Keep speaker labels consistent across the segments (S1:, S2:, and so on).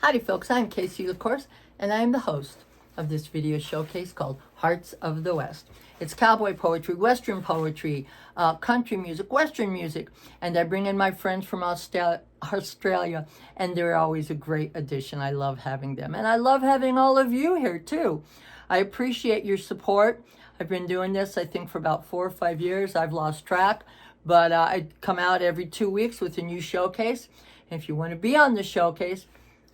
S1: Howdy folks, I'm KC LaCourse, and I am the host of this video showcase called Hearts of the West. It's cowboy poetry, western poetry, country music, western music, and I bring in my friends from Australia, and they're always a great addition. I love having them, and I love having all of you here too. I appreciate your support. I've been doing this, I think, for about 4 or 5 years. I've lost track, but I come out every 2 weeks with a new showcase. And if you want to be on the showcase,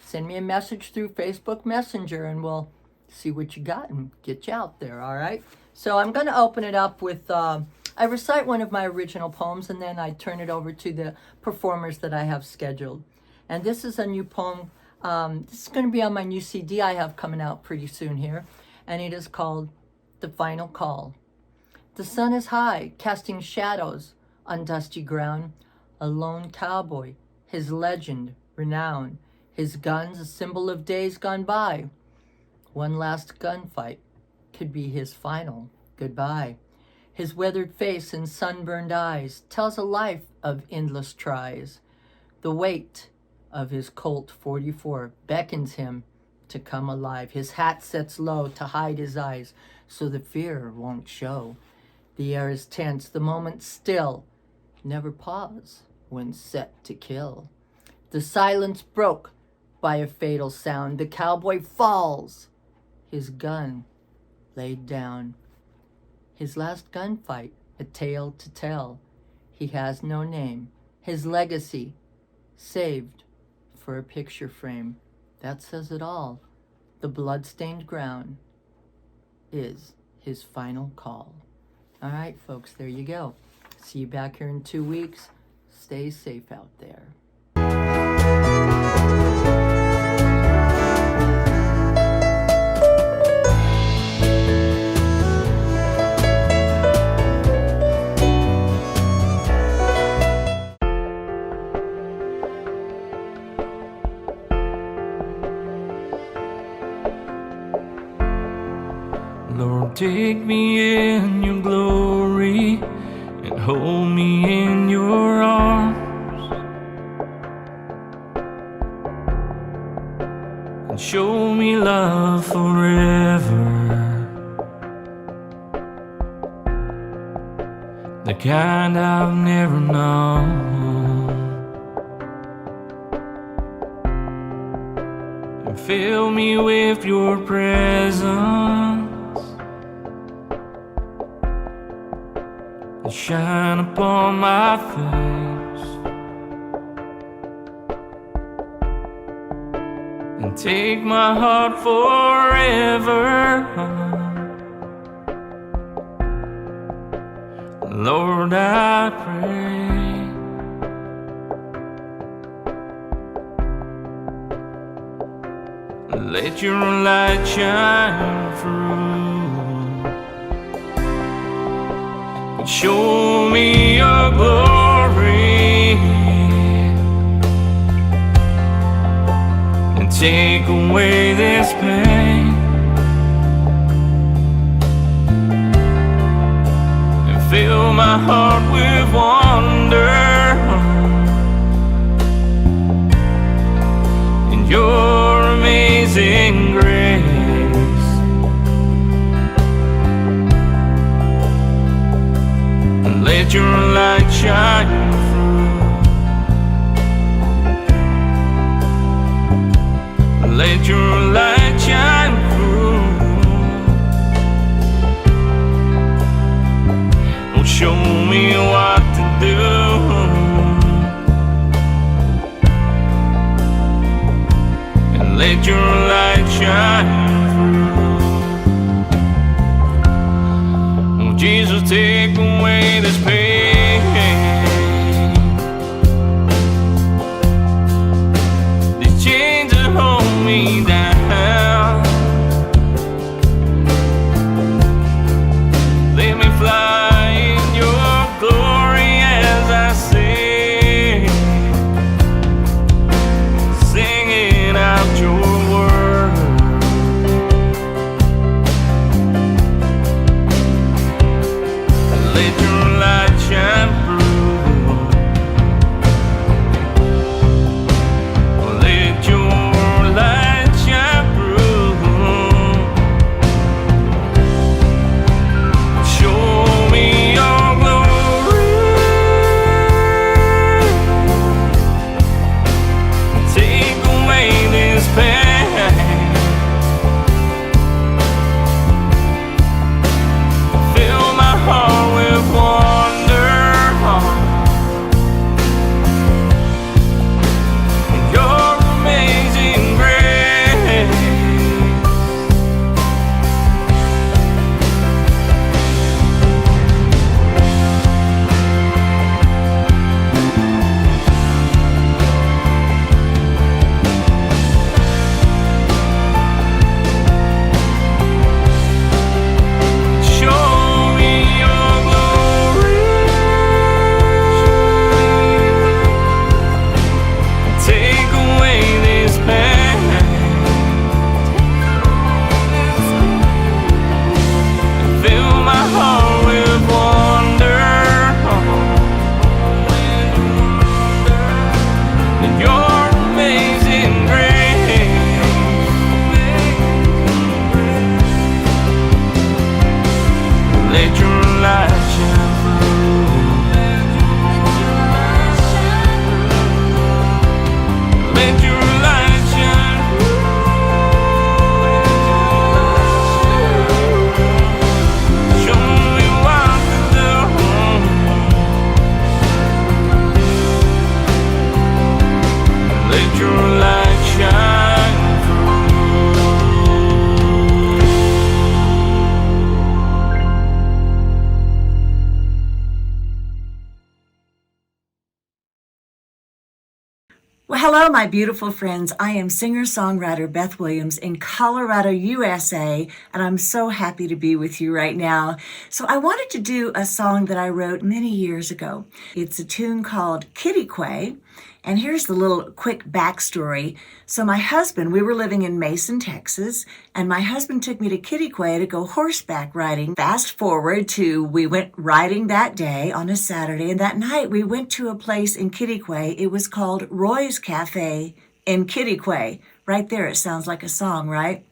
S1: send me a message through Facebook Messenger and we'll see what you got and get you out there, all right? So I'm going to open it up with, I recite one of my original poems and then I turn it over to the performers that I have scheduled. And this is a new poem. This is going to be on my new CD I have coming out pretty soon here. And it is called The Final Call. The sun is high, casting shadows on dusty ground. A lone cowboy, his legend, renown. His guns, a symbol of days gone by. One last gunfight could be his final goodbye. His weathered face and sunburned eyes tells a life of endless tries. The weight of his Colt 44 beckons him to come alive. His hat sets low to hide his eyes so the fear won't show. The air is tense, the moment still. Never pause when set to kill. The silence broke by a fatal sound. The cowboy falls, his gun laid down. His last gunfight, a tale to tell. He has no name. His legacy, saved for a picture frame. That says it all. The blood-stained ground is his final call. All right, folks, there you go. See you back here in 2 weeks. Stay safe out there.
S2: Lord, take me in your glory and hold me in your arms and show me love forever, the kind I've never known, and fill me with your presence. Shine upon my face and take my heart forever. Lord, I pray, let your light shine through. Show me your glory and take away this pain and fill my heart with wonder in your amazing grace. Let your light shine through. Let your light shine through. Oh, show me what to do. And let your light shine through. Oh, Jesus, take away this pain. These chains that hold me down. Let me fly in your glory as I sing, singing out your word. Let your light
S3: Well, hello, my beautiful friends. I am singer-songwriter Beth Williams in Colorado, USA, and I'm so happy to be with you right now. So I wanted to do a song that I wrote many years ago. It's a tune called Kitty Quay, and here's the little quick backstory. So my husband, we were living in Mason, Texas, and my husband took me to Kitty Quay to go horseback riding. Fast forward to we went riding that day on a Saturday, and that night we went to a place in Kitty Quay. It was called Roy's Cafe in Kitty Quay. Right there, it sounds like a song, right?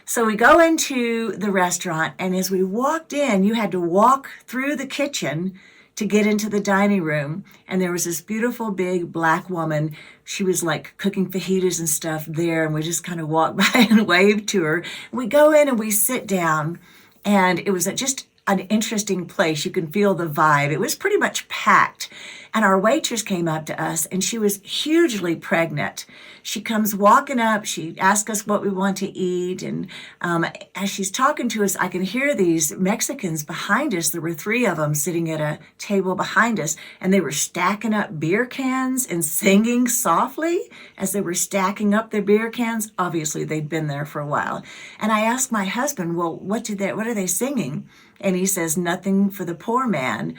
S3: So we go into the restaurant, and as we walked in, you had to walk through the kitchen to get into the dining room. And there was this beautiful big black woman. She was like cooking fajitas and stuff there. And we just kind of walked by and waved to her. We go in and we sit down. And it was just an interesting place. You can feel the vibe. It was pretty much packed. And our waitress came up to us, and she was hugely pregnant. She comes walking up. She asked us what we want to eat. And as she's talking to us, I can hear these Mexicans behind us. There were 3 of them sitting at a table behind us, and they were stacking up beer cans and singing softly as they were stacking up their beer cans. Obviously, they'd been there for a while. And I asked my husband, well, what are they singing? And he says, nothing for the poor man.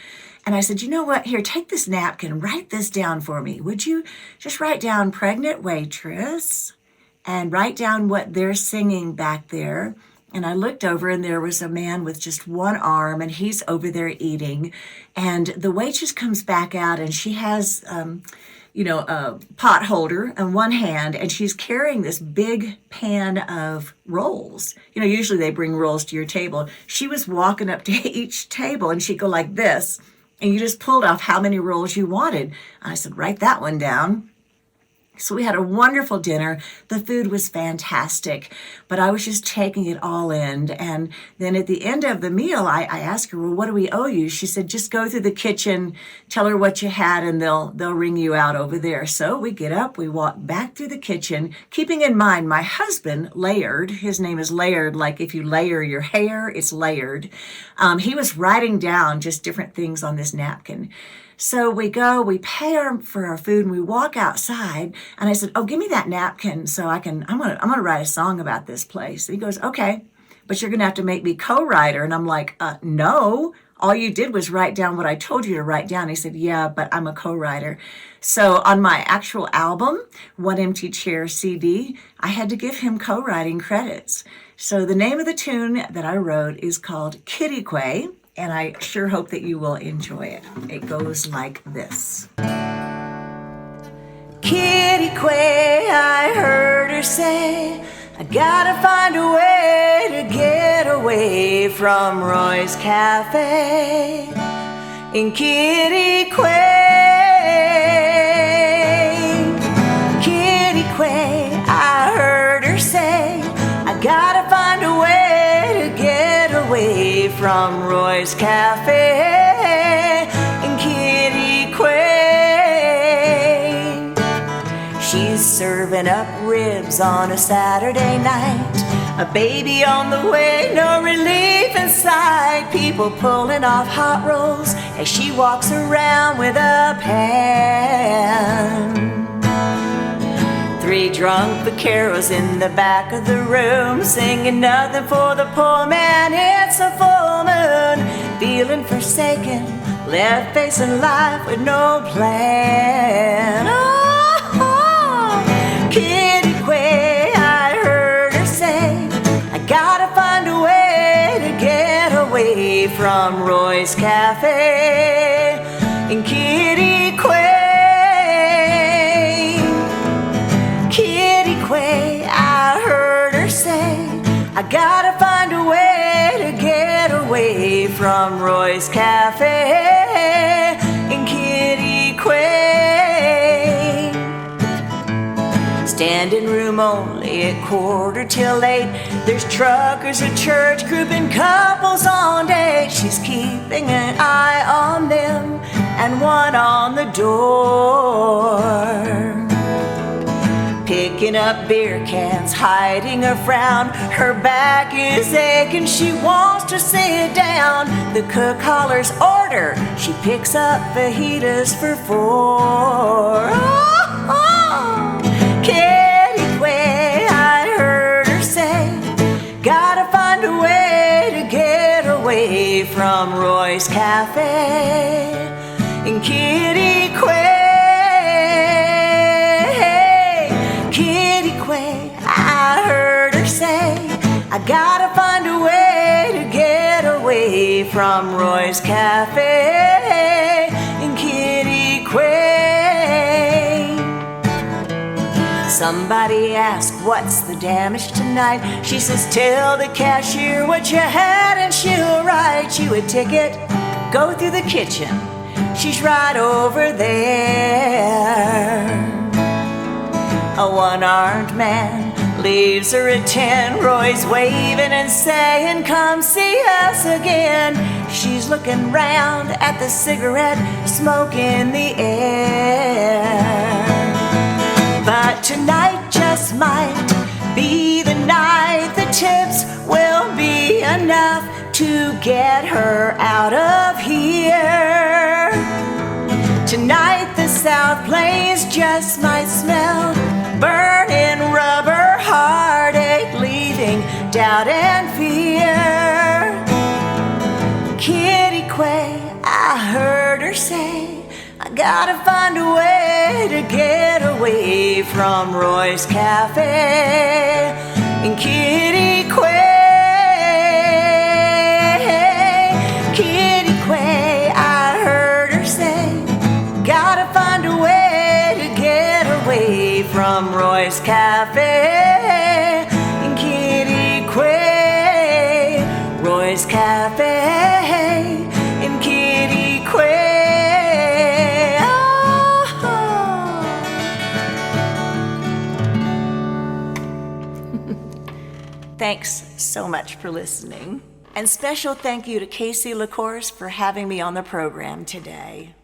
S3: And I said, you know what? Here, take this napkin, write this down for me. Would you just write down pregnant waitress and write down what they're singing back there? And I looked over, and there was a man with just one arm, and he's over there eating. And the waitress comes back out, and she has, a pot holder in one hand, and she's carrying this big pan of rolls. Usually they bring rolls to your table. She was walking up to each table, and she'd go like this. And you just pulled off how many rolls you wanted. I said, write that one down. So we had a wonderful dinner. The food was fantastic, but I was just taking it all in. And then at the end of the meal, I asked her, well, what do we owe you? She said, just go through the kitchen, tell her what you had, and they'll ring you out over there. So we get up, we walk back through the kitchen, keeping in mind my husband, Laird, his name is Laird, like if you layer your hair, it's Laird. He was writing down just different things on this napkin. So we go, we pay for our food, and we walk outside. And I said, oh, give me that napkin so I'm gonna write a song about this place. And he goes, okay, but you're gonna have to make me co-writer. And I'm like, no, all you did was write down what I told you to write down. He said, yeah, but I'm a co-writer. So on my actual album, One Empty Chair CD, I had to give him co-writing credits. So the name of the tune that I wrote is called Kitty Quay. And I sure hope that you will enjoy it. It goes like this. Kitty Quay, I heard her say, I gotta find a way to get away from Roy's Cafe in Kitty Quay. Kitty Quay, I heard her say, I gotta find a way to get away from Roy's Cafe in Kitty Quay. She's serving up ribs on a Saturday night, a baby on the way, no relief in sight. People pulling off hot rolls as she walks around with a pan. 3 drunk vaqueros in the back of the room, singing nothing for the poor man. It's a full moon, feeling forsaken, left facing life with no plan. Oh, Kitty Quay, I heard her say, I gotta find a way to get away from Roy's Cafe in Kitty Quay. I heard her say, I gotta find a way to get away from Roy's Cafe in Kitty Quay. Standing room only at 8:15. There's truckers at church grouping couples on date. She's keeping an eye on them and one on the door. Picking up beer cans, hiding her frown. Her back is aching, she wants to sit down. The cook hollers order, she picks up fajitas for 4. Oh, oh. from Roy's Cafe in Kitty Quay. Somebody asked, what's the damage tonight? She says, tell the cashier what you had and she'll write you a ticket. Go through the kitchen, she's right over there. A one-armed man leaves her at 10. Roy's waving and saying, come see us again. She's looking round at the cigarette smoke in the air. But tonight just might be the night. The tips will be enough to get her out of here. Tonight the South Plains just might smell burning rubber, heartache, leaving doubt and fear. Kitty Quay, I heard her say, I gotta find a way to get away from Roy's Cafe in Kitty Quay. Kitty Quay, I heard her say, gotta find a way to get away from Roy's Cafe in Kitty Quay. Roy's Cafe in Kitty Quay. Oh. Thanks so much for listening. And special thank you to KC LaCourse for having me on the program today.